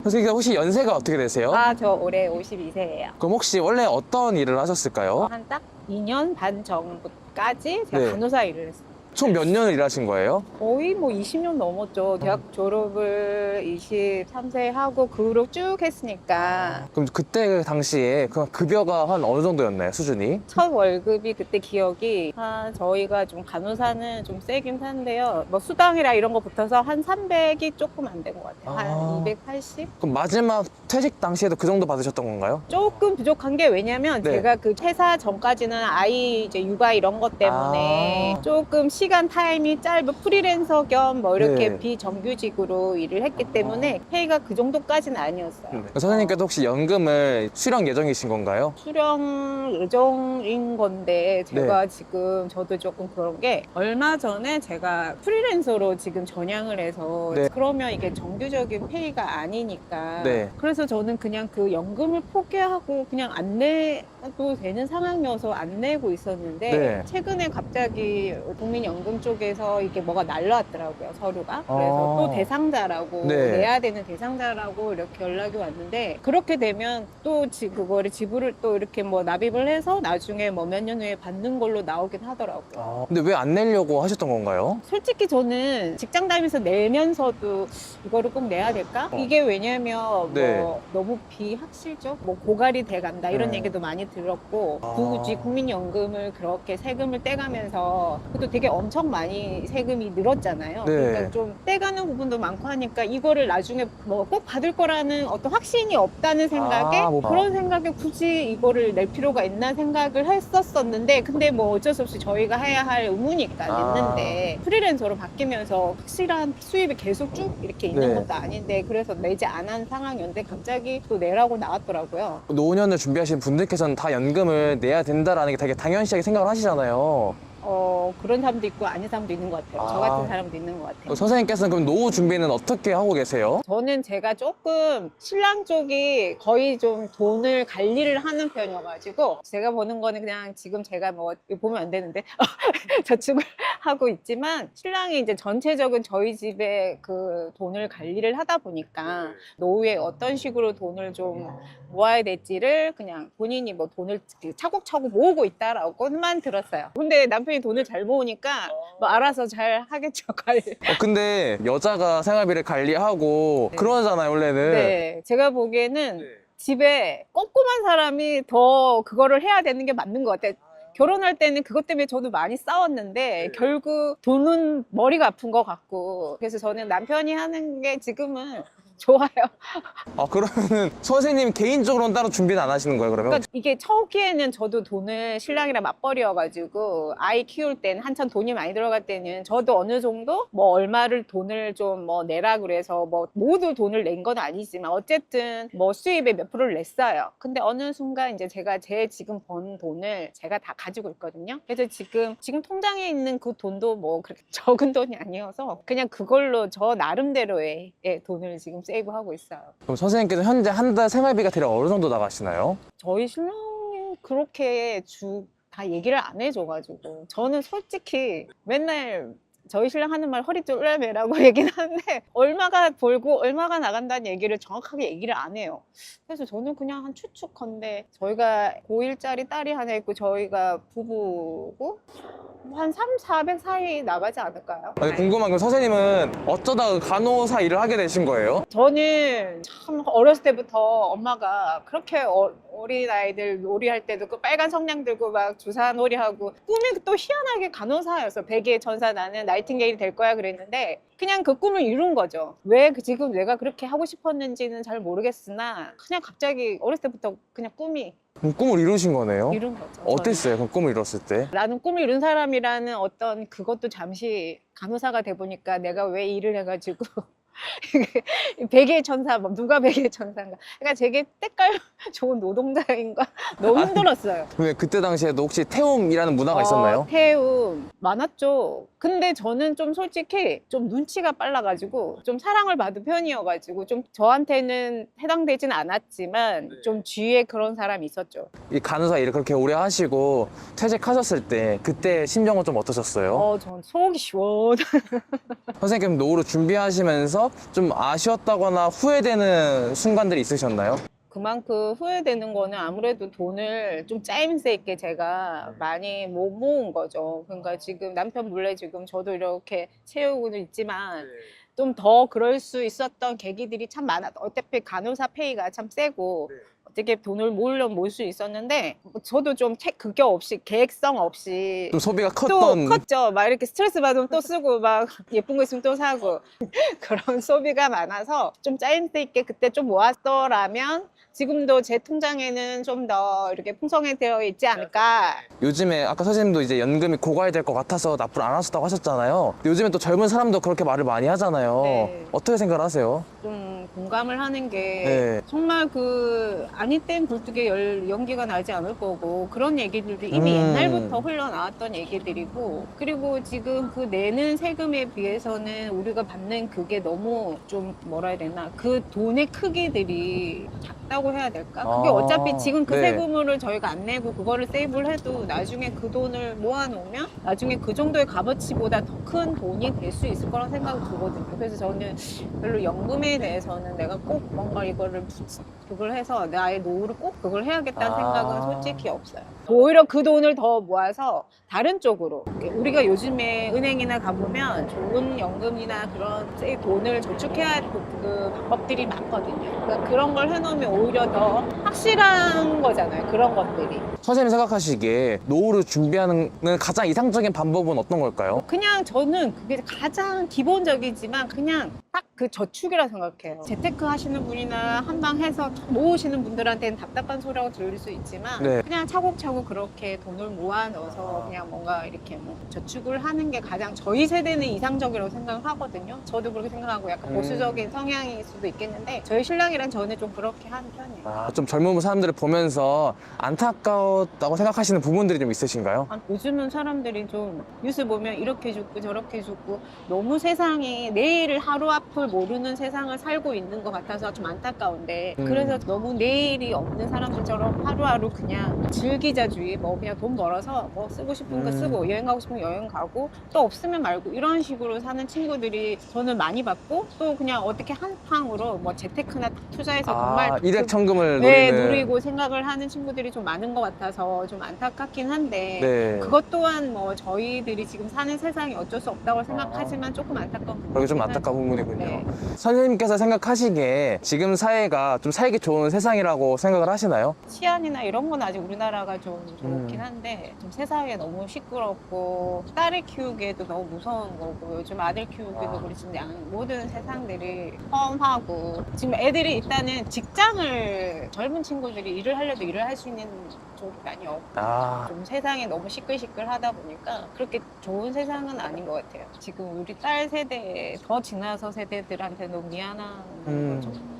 선생님 혹시 연세가 어떻게 되세요? 아, 저 올해 52세예요. 그럼 혹시 원래 어떤 일을 하셨을까요? 한 딱 2년 반 전까지 제가 네. 간호사 일을 했어요. 총 몇 년을 일하신 거예요? 거의 뭐 20년 넘었죠. 대학 졸업을 23세 하고 그 후로 쭉 했으니까 그럼 그때 당시에 그 급여가 한 어느 정도였나요, 수준이? 첫 월급이 그때 기억이 저희가 좀 간호사는 좀 세긴 한데요. 뭐 수당이라 이런 거 붙어서 한 300이 조금 안 된 것 같아요. 한 280? 그럼 마지막 퇴직 당시에도 그 정도 받으셨던 건가요? 조금 부족한 게 왜냐면 네. 제가 그 퇴사 전까지는 아이 이제 육아 이런 것 때문에 조금 시간 타임이 짧은 프리랜서 겸 뭐 이렇게 네. 비정규직으로 일을 했기 때문에 페이가 그 정도까지는 아니었어요. 선생님께도 혹시 연금을 수령 예정이신 건가요? 수령 예정인 건데 제가 지금 저도 조금 그런 게 얼마 전에 제가 프리랜서로 지금 전향을 해서 네. 그러면 이게 정규적인 페이가 아니니까 네. 그래서 저는 그냥 그 연금을 포기하고 그냥 안 내도 되는 상황이어서 안 내고 있었는데 네. 최근에 갑자기 국민연금 쪽에서 이게 뭐가 날라왔더라고요, 서류가. 그래서 또 대상자라고 네. 내야 되는 대상자라고 이렇게 연락이 왔는데 그렇게 되면 또 그거를 지불을 또 이렇게 뭐 납입을 해서 나중에 뭐 몇 년 후에 받는 걸로 나오긴 하더라고요. 근데 왜 안 내려고 하셨던 건가요? 솔직히 저는 직장 다니면서 내면서도 이거를 꼭 내야 될까? 이게 왜냐면 네. 뭐 너무 비확실적? 뭐 고갈이 돼간다 이런 네. 얘기도 많이 들었고 굳이 국민연금을 그렇게 세금을 떼가면서 그것도 되게 엄청 많이 세금이 늘었잖아요. 네. 그러니까 좀 떼가는 부분도 많고 하니까 이거를 나중에 뭐 꼭 받을 거라는 어떤 확신이 없다는 생각에 그런 생각에 굳이 이거를 낼 필요가 있나 생각을 했었었는데 근데 뭐 어쩔 수 없이 저희가 해야 할 의무니까 냈는데 프리랜서로 바뀌면서 확실한 수입이 계속 쭉 이렇게 있는 네. 것도 아닌데 그래서 내지 않은 상황이었는데 갑자기 또 내라고 나왔더라고요. 노년을 준비하시는 분들께서는 다 연금을 내야 된다라는 게 되게 당연시하게 생각을 하시잖아요. 그런 사람도 있고 아닌 사람도 있는 것 같아요. 저 같은 사람도 있는 것 같아요. 선생님께서는 그럼 노후 준비는 어떻게 하고 계세요? 저는 제가 조금 신랑 쪽이 거의 좀 돈을 관리를 하는 편이어가지고 제가 보는 거는 그냥 지금 제가 뭐 이거 보면 안 되는데 저축을 하고 있지만 신랑이 이제 전체적인 저희 집에 그 돈을 관리를 하다 보니까 노후에 어떤 식으로 돈을 좀 모아야 될지를 그냥 본인이 뭐 돈을 차곡차곡 모으고 있다라고만 들었어요. 근데 남편이 돈을 잘 모으니까 뭐 알아서 잘 하겠죠, 관리. 근데 여자가 생활비를 관리하고 그러잖아요, 원래는. 네, 제가 보기에는 집에 꼼꼼한 사람이 더 그거를 해야 되는 게 맞는 것 같아요. 결혼할 때는 그것 때문에 저도 많이 싸웠는데 결국 돈은 머리가 아픈 것 같고 그래서 저는 남편이 하는 게 지금은 좋아요. 그러면은 선생님 개인적으로는 따로 준비는 안 하시는 거예요, 그러면? 그러니까 이게 초기에는 저도 돈을 신랑이랑 맞벌이여가지고 아이 키울 때는 한참 돈이 많이 들어갈 때는 저도 어느 정도 뭐 얼마를 돈을 좀 뭐 내라 그래서 뭐 모두 돈을 낸 건 아니지만 어쨌든 뭐 수입의 몇 프로를 냈어요. 근데 어느 순간 이제 제가 제 지금 번 돈을 제가 다 가지고 있거든요. 그래서 지금 통장에 있는 그 돈도 뭐 그렇게 적은 돈이 아니어서 그냥 그걸로 저 나름대로의 돈을 지금 세이브하고 있어요. 그럼 선생님께서 현재 한 달 생활비가 대략 어느 정도 나가시나요? 저희 신랑이 그렇게 다 얘기를 안 해줘가지고 저는 솔직히 맨날 저희 신랑 하는 말 허리 쫄라매라고 얘기는 하는데 얼마가 벌고 얼마가 나간다는 얘기를 정확하게 얘기를 안 해요. 그래서 저는 그냥 한 추측컨대 저희가 고1짜리 딸이 하나 있고 저희가 부부고 한 3, 400 사이 나가지 않을까요? 궁금한 건 선생님은 어쩌다가 간호사 일을 하게 되신 거예요? 저는 참 어렸을 때부터 엄마가 그렇게 어린 아이들 놀이할 때도 그 빨간 성냥 들고 막 주사 놀이하고 꿈이 또 희한하게 간호사였어. 백의의 천사 나는 나이팅게일이 될 거야 그랬는데 그냥 그 꿈을 이룬 거죠. 왜 지금 내가 그렇게 하고 싶었는지는 잘 모르겠으나 그냥 갑자기 어렸을 때부터 그냥 꿈이 그럼 꿈을 이루신 거네요? 이룬 거죠. 어땠어요? 그럼 꿈을 이뤘을 때? 나는 꿈을 이룬 사람이라는 어떤 그것도 잠시 간호사가 돼 보니까 내가 왜 일을 해가지고 백의 천사, 뭐 누가 백의 천사인가. 그러니까 되게 때깔 좋은 노동자인가 너무 힘들었어요. 왜 그때 당시에도 혹시 태움이라는 문화가 있었나요? 태움 많았죠. 근데 저는 좀 솔직히 좀 눈치가 빨라가지고 좀 사랑을 받은 편이어가지고 좀 저한테는 해당되진 않았지만 좀 주위에 그런 사람이 있었죠. 이 간호사 일을 그렇게 오래 하시고 퇴직하셨을 때 그때 심정은 좀 어떠셨어요? 전 속이 시원. 선생님 노후를 준비하시면서 하면서 좀 아쉬웠다거나 후회되는 순간들이 있으셨나요? 그만큼 후회되는 거는 아무래도 돈을 좀 짜임새 있게 제가 많이 못 모은 거죠. 그러니까 지금 남편 몰래 지금 저도 이렇게 채우고는 있지만 좀 더 그럴 수 있었던 계기들이 참 많아. 어차피 간호사 페이가 참 세고 어떻게 돈을 모으려면 모을 수 있었는데 저도 좀 그게 없이 계획성 없이 좀 소비가 또 컸던 컸죠. 막 이렇게 스트레스 받으면 또 쓰고 막 예쁜 거 있으면 또 사고 그런 소비가 많아서 좀 짜임새 있게 그때 좀 모았더라면 지금도 제 통장에는 좀 더 이렇게 풍성해되어 있지 않을까. 요즘에 아까 선생님도 이제 연금이 고갈될 것 같아서 납부를 안 하셨다고 하셨잖아요. 요즘에 또 젊은 사람도 그렇게 말을 많이 하잖아요. 네. 어떻게 생각하세요? 좀 공감을 하는 게 네. 정말 그 아니 땐 굴뚝에 연기가 나지 않을 거고 그런 얘기들도 이미 옛날부터 흘러나왔던 얘기들이고 그리고 지금 그 내는 세금에 비해서는 우리가 받는 그게 너무 좀 뭐라 해야 되나 그 돈의 크기들이 작다고 해야 될까? 그게 아, 어차피 지금 그 네. 세금을 저희가 안 내고 그거를 세이브를 해도 나중에 그 돈을 모아놓으면 나중에 그 정도의 값어치보다 더 큰 돈이 될 수 있을 거라고 생각이 들거든요. 그래서 저는 별로 연금에 대해서는 내가 꼭 뭔가 이거를 그걸 해서 나의 노후를 꼭 그걸 해야겠다는 생각은 솔직히 없어요. 오히려 그 돈을 더 모아서 다른 쪽으로 우리가 요즘에 은행이나 가보면 좋은 연금이나 그런 돈을 저축해야 할 그 방법들이 많거든요. 그러니까 그런 걸 해놓으면 오히려 더 확실한 거잖아요. 그런 것들이. 선생님이 생각하시기에 노후를 준비하는 가장 이상적인 방법은 어떤 걸까요? 그냥 저는 그게 가장 기본적이지만 그냥 딱 그 저축이라 생각해요. 재테크 하시는 분이나 한방 해서 모으시는 분들한테는 답답한 소리라고 들릴 수 있지만 네. 그냥 차곡차곡 그렇게 돈을 모아 넣어서 그냥 뭔가 이렇게 뭐 저축을 하는 게 가장 저희 세대는 이상적이라고 생각을 하거든요. 저도 그렇게 생각하고 약간 보수적인 성향일 수도 있겠는데 저희 신랑이랑 저는 좀 그렇게 하는 편이에요. 좀 젊은 사람들을 보면서 안타까웠다고 생각하시는 부분들이 좀 있으신가요? 요즘은 사람들이 좀 뉴스 보면 이렇게 죽고 저렇게 죽고 너무 세상이 내일을 하루 앞을 모르는 세상을 살고 있는 것 같아서 좀 안타까운데 그래서 너무 내일이 없는 사람들처럼 하루하루 그냥 즐기자주의 뭐 그냥 돈 벌어서 뭐 쓰고 싶은 거 쓰고 여행 가고 싶으면 여행 가고 또 없으면 말고 이런 식으로 사는 친구들이 저는 많이 봤고 또 그냥 어떻게 한 팡으로 뭐 재테크나 투자해서 정말 일액천금을 네, 노리는. 누리고 생각을 하는 친구들이 좀 많은 것 같아서 좀 안타깝긴 한데 네. 그것 또한 뭐 저희들이 지금 사는 세상이 어쩔 수 없다고 생각하지만 조금 안타까운 부분이 그게 좀 안타까운 부분이군요. 네. 선생님께서 생각하시기에 지금 사회가 좀 살기 좋은 세상이라고 생각을 하시나요? 치안이나 이런 건 아직 우리나라가 좀 좋긴 한데 좀 세상에 너무 시끄럽고 딸을 키우기에도 너무 무서운 거고 요즘 아들 키우기도 그렇지만 모든 세상들이 험하고 지금 애들이 일단은 직장을 젊은 친구들이 일을 하려도 일을 할 수 있는 쪽이 많이 없고 좀 세상이 너무 시끌시끌하다 보니까 그렇게 좋은 세상은 아닌 것 같아요. 지금 우리 딸 세대 더 지나서 세대들한테 너무 미안한 거죠.